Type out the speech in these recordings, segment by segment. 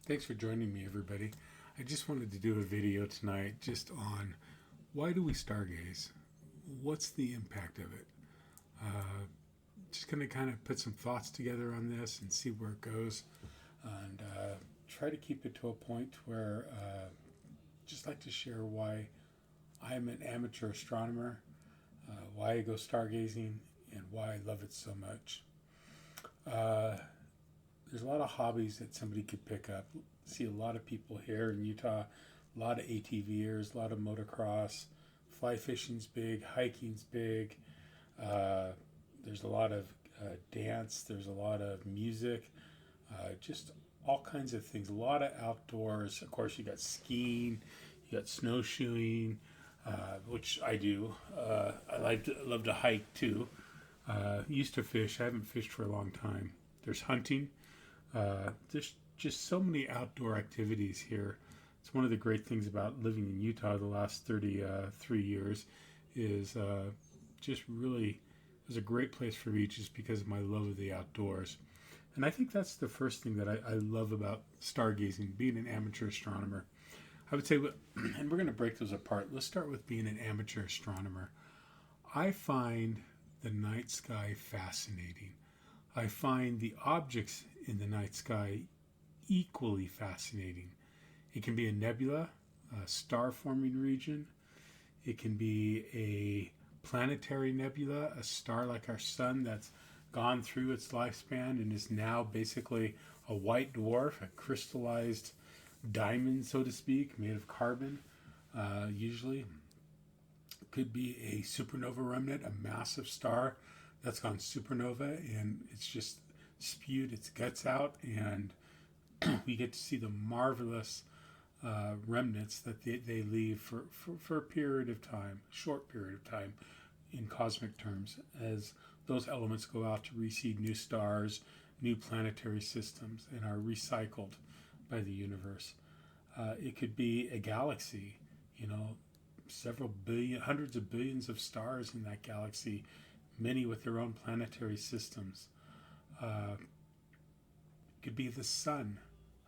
Thanks for joining me, everybody. I just wanted to do a video tonight just on why do we stargaze? What's the impact of it? Uh, just going to kind of put some thoughts together on this and see where it goes, and try to keep it to a point where just like to share why I'm an amateur astronomer, why I go stargazing, and why I love it so much. Uh, there's a lot of hobbies that somebody could pick up. See a lot of people here in Utah, a lot of ATVers, a lot of motocross, fly fishing's big, hiking's big. There's a lot of dance, there's a lot of music, just all kinds of things. A lot of outdoors. Of course, you got skiing, you got snowshoeing, which I do. Love to hike too. Used to fish. I haven't fished for a long time. There's hunting. There's just so many outdoor activities here. It's one of the great things about living in Utah the last 33 years is just really, it was a great place for me just because of my love of the outdoors. And I think that's the first thing that I love about stargazing, being an amateur astronomer. I would say, and we're going to break those apart. Let's start with being an amateur astronomer. I find the night sky fascinating. I find the objects in the night sky equally fascinating. It can be a nebula, a star forming region. It can be a planetary nebula, a star like our sun that's gone through its lifespan and is now basically a white dwarf, a crystallized diamond, so to speak, made of carbon, usually. It could be a supernova remnant, a massive star that's gone supernova and it's just spewed its guts out, and we get to see the marvelous remnants that they leave for a period of time, a short period of time in cosmic terms, as those elements go out to reseed new stars, new planetary systems, and are recycled by the universe. It could be a galaxy, several billion, hundreds of billions of stars in that galaxy, many with their own planetary systems. Could be the sun.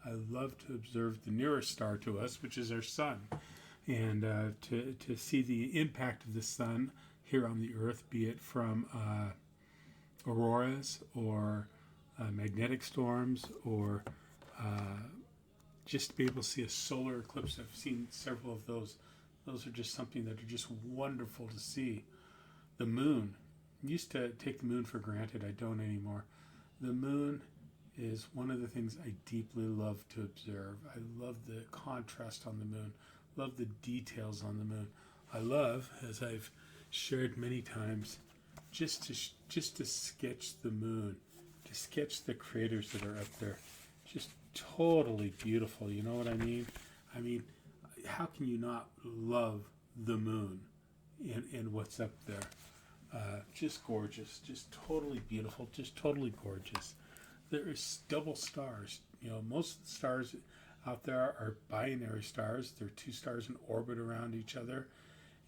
I love to observe the nearest star to us, which is our sun, and to see the impact of the sun here on the Earth, be it from auroras or magnetic storms, or just to be able to see a solar eclipse. I've seen several of those. Those are just something that are just wonderful to see. The moon. I used to take the moon for granted. I don't anymore. The moon is one of the things I deeply love to observe. I love the contrast on the moon, love the details on the moon. I love, as I've shared many times, just to sketch the moon, to sketch the craters that are up there. Just totally beautiful, you know what I mean? I mean, how can you not love the moon and what's up there? Just gorgeous, just totally beautiful, just totally gorgeous. There is double stars. Most of the stars out there are binary stars. They're two stars in orbit around each other,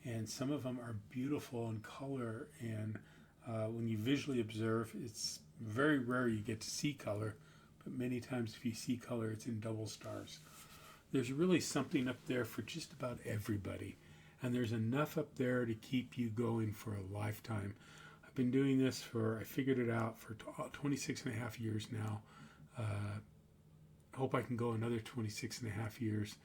and some of them are beautiful in color. And when you visually observe, it's very rare you get to see color, but many times if you see color, it's in double stars. There's really something up there for just about everybody, and there's enough up there to keep you going for a lifetime. I've been doing this I figured it out for 26 and a half years now. I hope I can go another 26 and a half years.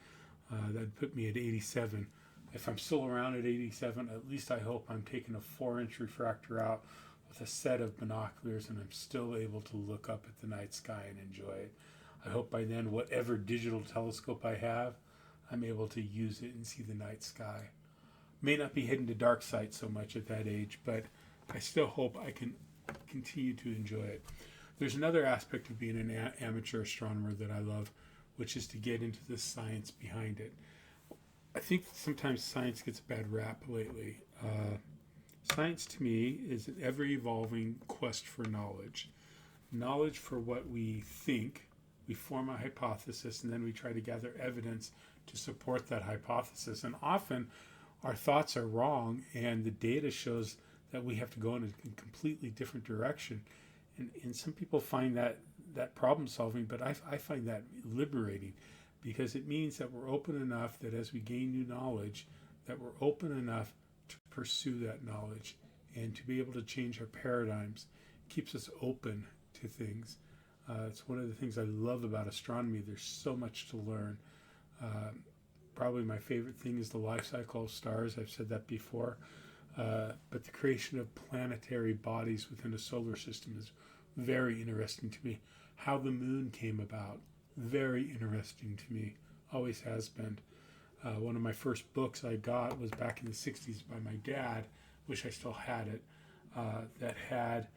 That'd put me at 87. If I'm still around at 87, at least I hope I'm taking a 4-inch refractor out with a set of binoculars and I'm still able to look up at the night sky and enjoy it. I hope by then, whatever digital telescope I have, I'm able to use it and see the night sky. May not be heading to dark sight so much at that age, but I still hope I can continue to enjoy it. There's another aspect of being an amateur astronomer that I love, which is to get into the science behind it. I think sometimes science gets a bad rap lately. Science to me is an ever-evolving quest for knowledge. Knowledge for what we think. We form a hypothesis and then we try to gather evidence to support that hypothesis. And often our thoughts are wrong and the data shows that we have to go in a completely different direction. And some people find that that problem solving, but I find that liberating, because it means that we're open enough that as we gain new knowledge, that we're open enough to pursue that knowledge and to be able to change our paradigms. It keeps us open to things. It's one of the things I love about astronomy. There's so much to learn. Probably my favorite thing is the life cycle of stars. I've said that before. But the creation of planetary bodies within a solar system is very interesting to me. How the moon came about, very interesting to me. Always has been. One of my first books I got was back in the 60s by my dad. Wish I still had it. That had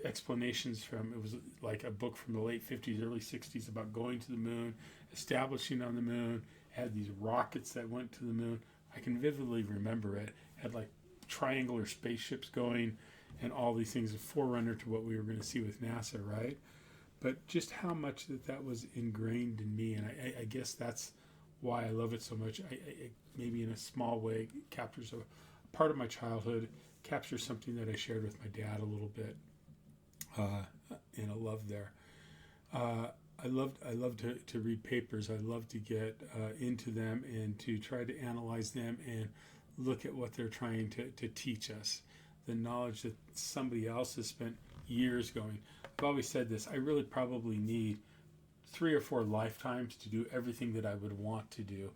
explanations from, it was like a book from the late 50s, early 60s about going to the moon, establishing on the moon, had these rockets that went to the moon. I can vividly remember it. Had like triangular spaceships going and all these things, a forerunner to what we were going to see with NASA, right? But just how much that was ingrained in me, and I guess that's why I love it so much. I maybe in a small way captures a part of my childhood, captures something that I shared with my dad a little bit, and a love there. I love to read papers. I love to get into them and to try to analyze them and look at what they're trying to teach us. The knowledge that somebody else has spent years going. I've always said this. I really probably need 3 or 4 lifetimes to do everything that I would want to do.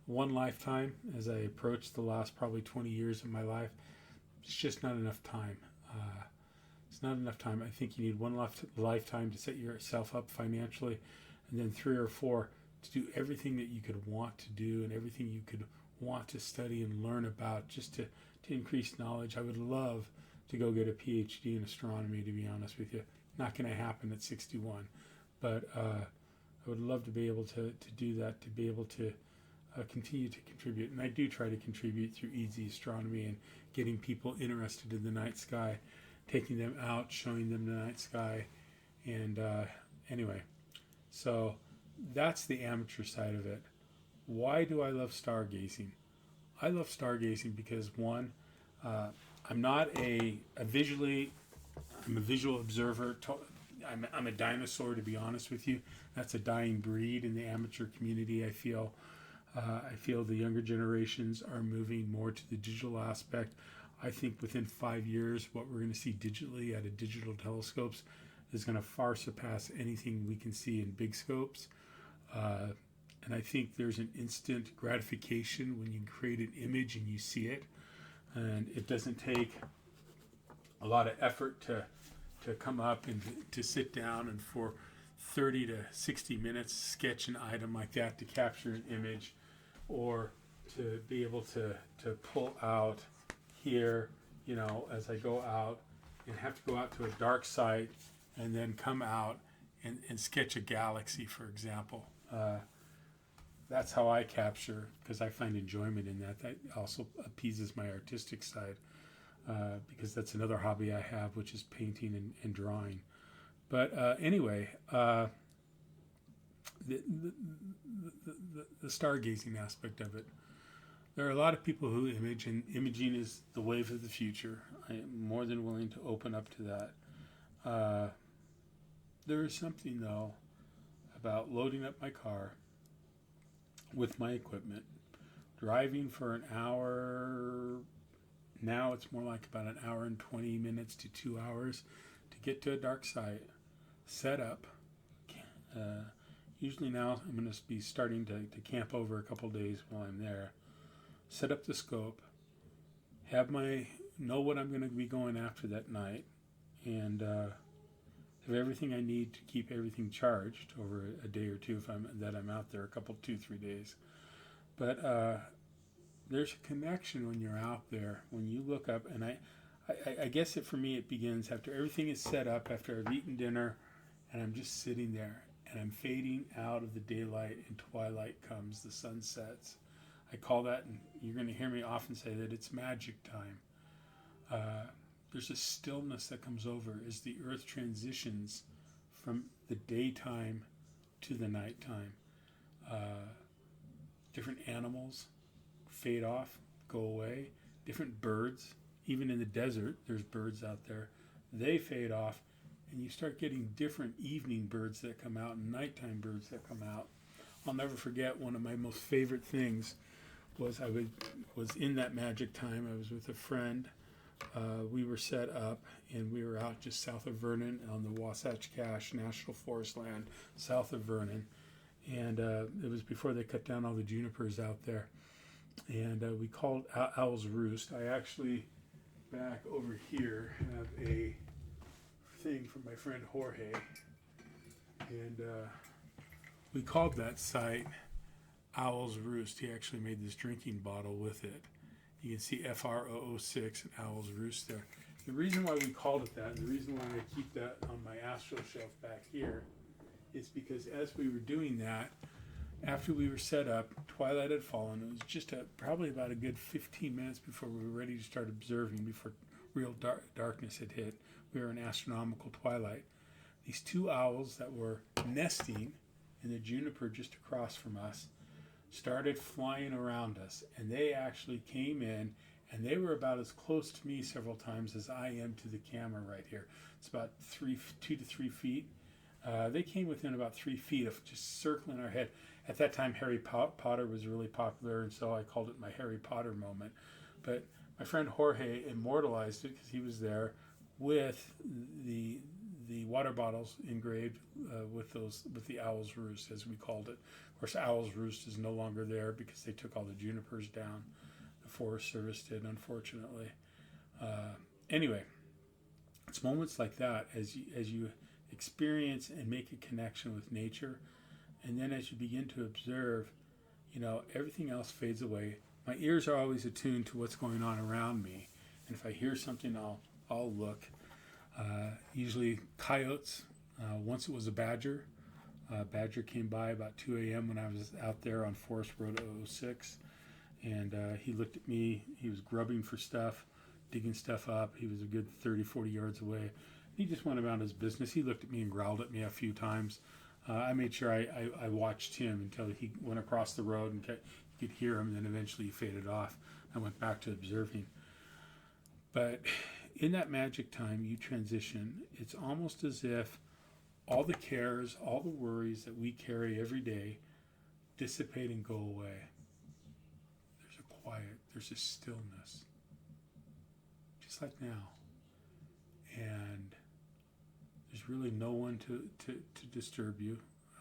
One lifetime, as I approach the last probably 20 years of my life, it's just not enough time. It's not enough time. I think you need one lifetime to set yourself up financially, and then 3 or 4 to do everything that you could want to do and everything you could want to study and learn about, just to increase knowledge. I would love to go get a PhD in astronomy, to be honest with you. Not going to happen at 61, but I would love to be able to do that, to be able to continue to contribute. And I do try to contribute through Eadsy Astronomy and getting people interested in the night sky, taking them out, showing them the night sky. And anyway, so that's the amateur side of it. Why do I love stargazing? I love stargazing because, one, I'm not I'm a visual observer. I'm a dinosaur, to be honest with you. That's a dying breed in the amateur community. I feel the younger generations are moving more to the digital aspect. I think within 5 years, what we're going to see digitally out of digital telescopes is going to far surpass anything we can see in big scopes. And I think there's an instant gratification when you create an image and you see it. And it doesn't take a lot of effort to come up and to sit down and for 30 to 60 minutes sketch an item like that, to capture an image, or to be able to pull out here, as I go out and have to go out to a dark site and then come out and sketch a galaxy, for example. That's how I capture, because I find enjoyment in that. That also appeases my artistic side, because that's another hobby I have, which is painting and drawing. But anyway, the stargazing aspect of it. There are a lot of people who image, and imaging is the wave of the future. I am more than willing to open up to that. There is something, though, about loading up my car with my equipment, driving for an hour. Now it's more like about an hour and 20 minutes to 2 hours to get to a dark site, set up. Usually now I'm going to be starting to camp over a couple days while I'm there. Set up the scope, know what I'm going to be going after that night, and have everything I need to keep everything charged over a day or two if I'm out there, 2-3 days. But there's a connection when you're out there, when you look up, and I guess for me it begins after everything is set up, after I've eaten dinner, and I'm just sitting there, and I'm fading out of the daylight, and twilight comes, the sun sets. I call that, and you're going to hear me often say that it's magic time. There's a stillness that comes over as the earth transitions from the daytime to the nighttime. Different animals fade off, go away. Different birds, even in the desert, there's birds out there. They fade off, and you start getting different evening birds that come out and nighttime birds that come out. I'll never forget one of my most favorite things was was in that magic time. I was with a friend. We were set up, and we were out just south of Vernon on the Wasatch Cache National Forest land, south of Vernon. And it was before they cut down all the junipers out there. And we called Owl's Roost. I actually, back over here, have a thing from my friend Jorge. And we called that site Owl's Roost. He actually made this drinking bottle with it. You can see FR006 and Owl's Roost there. The reason why we called it that, and the reason why I keep that on my astro shelf back here, is because as we were doing that, after we were set up, twilight had fallen. It was just probably about a good 15 minutes before we were ready to start observing, before real darkness had hit. We were in astronomical twilight. These two owls that were nesting in the juniper just across from us started flying around us, and they actually came in, and they were about as close to me several times as I am to the camera right here. It's about 2 to 3 feet. They came within about 3 feet of just circling our head. At that time, Harry Potter was really popular, and so I called it my Harry Potter moment. But my friend Jorge immortalized it because he was there with the water bottles engraved with the Owl's Roost, as we called it. Of course, Owl's Roost is no longer there because they took all the junipers down. The Forest Service did, unfortunately. Anyway, it's moments like that as you experience and make a connection with nature, and then as you begin to observe, everything else fades away. My ears are always attuned to what's going on around me, and if I hear something, I'll look. Usually coyotes. Once it was a badger. Badger came by about 2 a.m. when I was out there on Forest Road 006, and he looked at me. He was grubbing for stuff, digging stuff up. He was a good 30, 40 yards away. He just went about his business. He looked at me and growled at me a few times. I made sure I watched him until he went across the road and you could hear him, and then eventually he faded off. I went back to observing. But in that magic time, you transition. It's almost as if all the cares, all the worries that we carry every day dissipate and go away. There's a quiet, there's a stillness, just like now. And there's really no one to disturb you.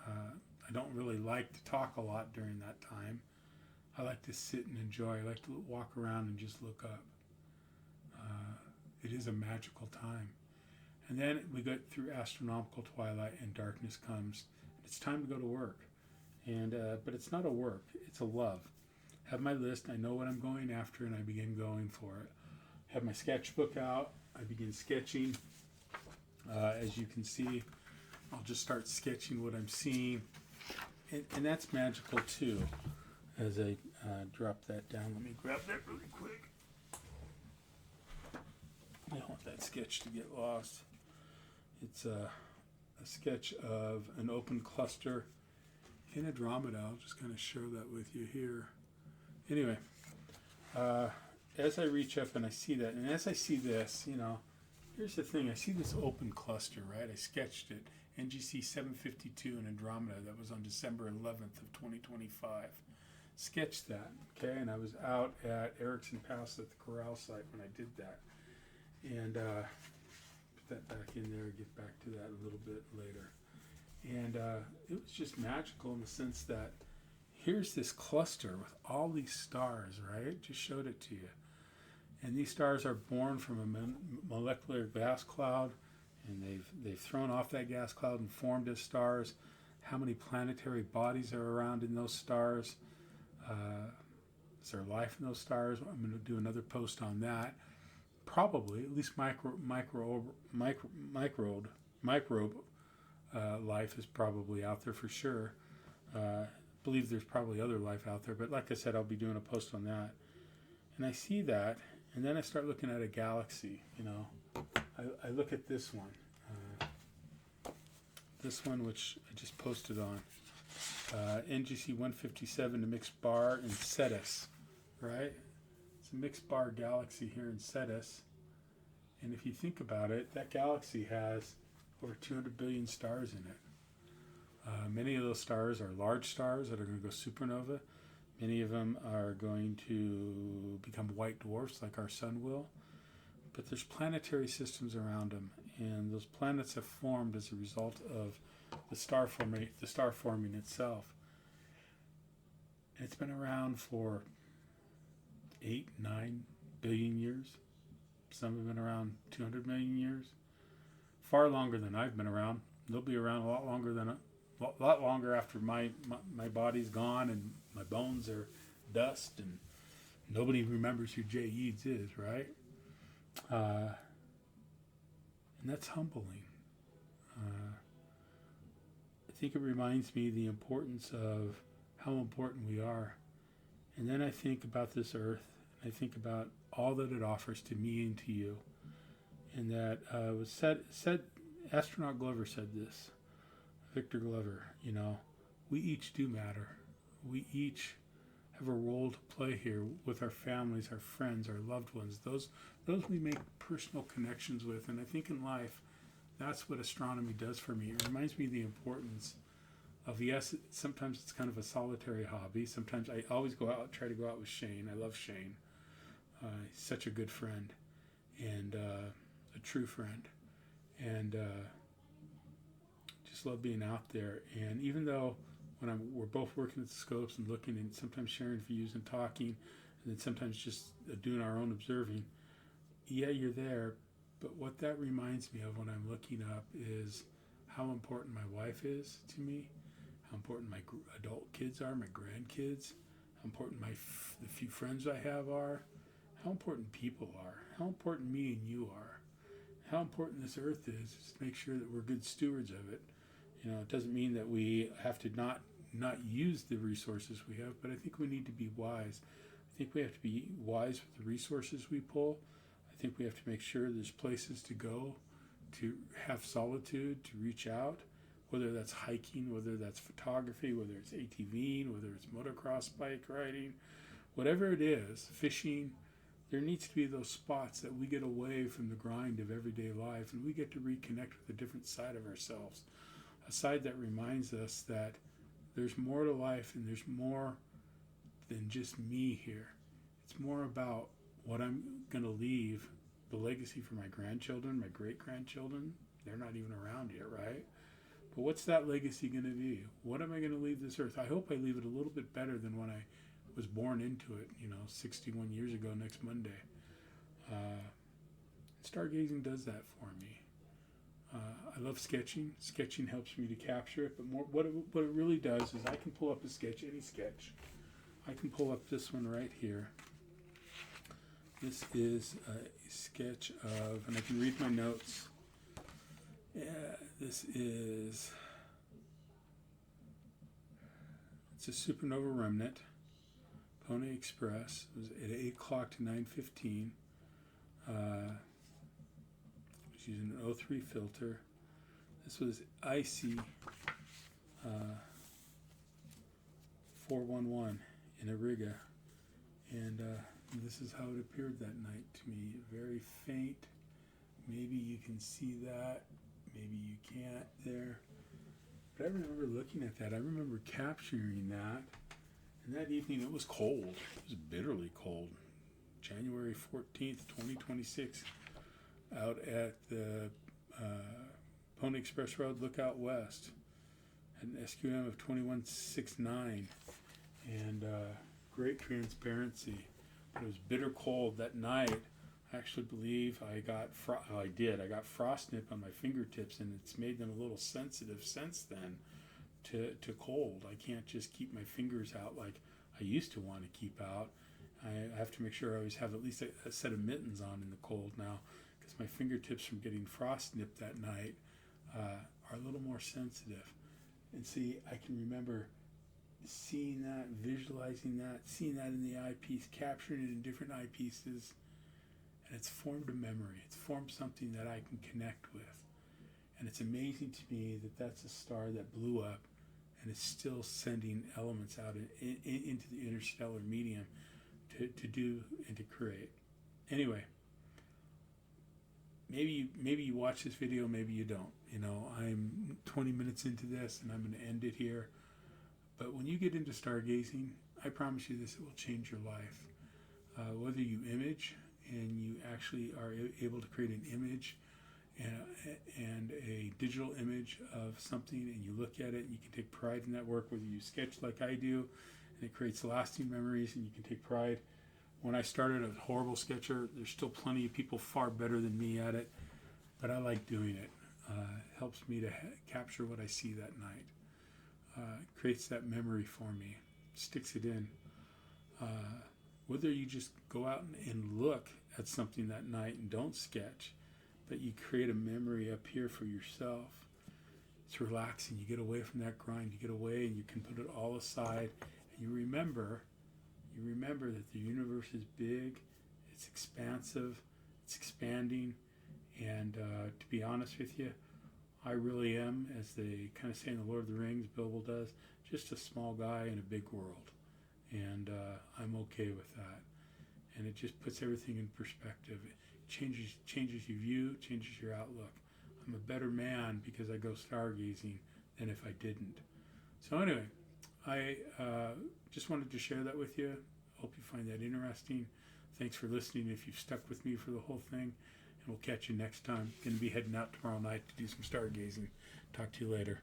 I don't really like to talk a lot during that time. I like to sit and enjoy. I like to walk around and just look up. It is a magical time. And then we go through astronomical twilight and darkness comes. It's time to go to work. And but it's not a work, it's a love. Have my list, I know what I'm going after, and I begin going for it. Have my sketchbook out, I begin sketching. As you can see, I'll just start sketching what I'm seeing. And that's magical too. As I drop that down, let me grab that really quick. I don't want that sketch to get lost. It's a sketch of an open cluster in Andromeda. I'll just kind of show that with you here. Anyway, as I reach up and I see that, and as I see this, here's the thing. I see this open cluster, right? I sketched it. NGC 752 in Andromeda. That was on December 11th of 2025. Sketched that, okay? And I was out at Erickson Pass at the Corral site when I did that. And put that back in there, get back to that a little bit later. And it was just magical in the sense that here's this cluster with all these stars, right? Just showed it to you. And these stars are born from a molecular gas cloud, and they've thrown off that gas cloud and formed as stars. How many planetary bodies are around in those stars? Is there life in those stars? I'm going to do another post on that. Probably, at least microbe life is probably out there for sure. Believe there's probably other life out there, but like I said, I'll be doing a post on that. And I see that, and then I start looking at a galaxy. I look at this one, which I just posted on NGC 157, the mixed bar in Cetus, right? It's a mixed bar galaxy here in Cetus, and if you think about it, that galaxy has over 200 billion stars in it. Many of those stars are large stars that are going to go supernova. Many of them are going to become white dwarfs like our sun will. But there's planetary systems around them, and those planets have formed as a result of the star forming itself. And it's been around for 8, 9 billion years. Some have been around 200 million years. Far longer than I've been around. They'll be around a lot longer after my body's gone and my bones are dust and nobody remembers who Jay Eads is, right? And that's humbling. I think it reminds me the importance of how important we are. And then I think about this earth, and I think about all that it offers to me and to you. And that was said, astronaut Glover said this, Victor Glover, we each do matter. We each have a role to play here with our families, our friends, our loved ones, those we make personal connections with. And I think in life, that's what astronomy does for me. It reminds me of the importance of, yes, sometimes it's kind of a solitary hobby. Sometimes I always try to go out with Shane. I love Shane. He's such a good friend and a true friend. And just love being out there. And even though when we're both working at the scopes and looking and sometimes sharing views and talking, and then sometimes just doing our own observing, yeah, you're there. But what that reminds me of when I'm looking up is how important my wife is to me, how important my adult kids are, my grandkids, how important the few friends I have are, how important people are, how important me and you are, how important this earth is to make sure that we're good stewards of it. It doesn't mean that we have to not use the resources we have, but I think we need to be wise. I think we have to be wise with the resources we pull. I think we have to make sure there's places to go to have solitude, to reach out, whether that's hiking, whether that's photography, whether it's ATVing, whether it's motocross bike riding, whatever it is, fishing. There needs to be those spots that we get away from the grind of everyday life and we get to reconnect with a different side of ourselves, a side that reminds us that there's more to life and there's more than just me here. It's more about what I'm going to leave, the legacy for my grandchildren, my great-grandchildren. They're not even around yet, right? But what's that legacy going to be? What am I going to leave this earth? I hope I leave it a little bit better than when I was born into it, 61 years ago next Monday. Stargazing does that for me. I love sketching. Sketching helps me to capture it, but what it really does is I can pull up a sketch, any sketch. I can pull up this one right here. This is a sketch of, and I can read my notes. It's a supernova remnant, Pony Express. It was at 8 o'clock to 9:15. Was using an O3 filter. This was Icy 411 in Ariga, and this is how it appeared that night to me. Very faint. Maybe you can see that. Maybe you can't there. But I remember looking at that. I remember capturing that. And that evening it was cold. It was bitterly cold. January 14th, 2026. Out at the Pony Express Road, Lookout West. Had an SQM of 2169. And great transparency. But it was bitter cold that night. I actually believe I got I got frost nip on my fingertips, and it's made them a little sensitive since then to cold. I can't just keep my fingers out like I used to want to keep out. I have to make sure I always have at least a set of mittens on in the cold now, because my fingertips from getting frost nipped that night are a little more sensitive. And see, I can remember seeing that, visualizing that, seeing that in the eyepiece, capturing it in different eyepieces. And it's formed a memory. It's formed something that I can connect with. And it's amazing to me that that's a star that blew up and is still sending elements out into the interstellar medium to do and to create. Anyway, maybe you watch this video, maybe you don't. You know, I'm 20 minutes into this and I'm going to end it here. But when you get into stargazing, I promise you this, it will change your life. Whether you image and you actually are able to create an image and a digital image of something, and you look at it and you can take pride in that work, whether you sketch like I do and it creates lasting memories and you can take pride. When I started, a horrible sketcher. There's still plenty of people far better than me at it, but I like doing it. It helps me to capture what I see that night. It creates that memory for me, sticks it in. Whether you just go out and look at something that night and don't sketch, but you create a memory up here for yourself. It's relaxing. You get away from that grind. You get away and you can put it all aside. And you remember that the universe is big, it's expansive, it's expanding. And to be honest with you, I really am, as they kind of say in the Lord of the Rings, Bilbo does, just a small guy in a big world. And I'm okay with that. And it just puts everything in perspective. It changes your view, changes your outlook. I'm a better man because I go stargazing than if I didn't. So anyway, I just wanted to share that with you. Hope you find that interesting. Thanks for listening if you've stuck with me for the whole thing. And we'll catch you next time. Going to be heading out tomorrow night to do some stargazing. Talk to you later.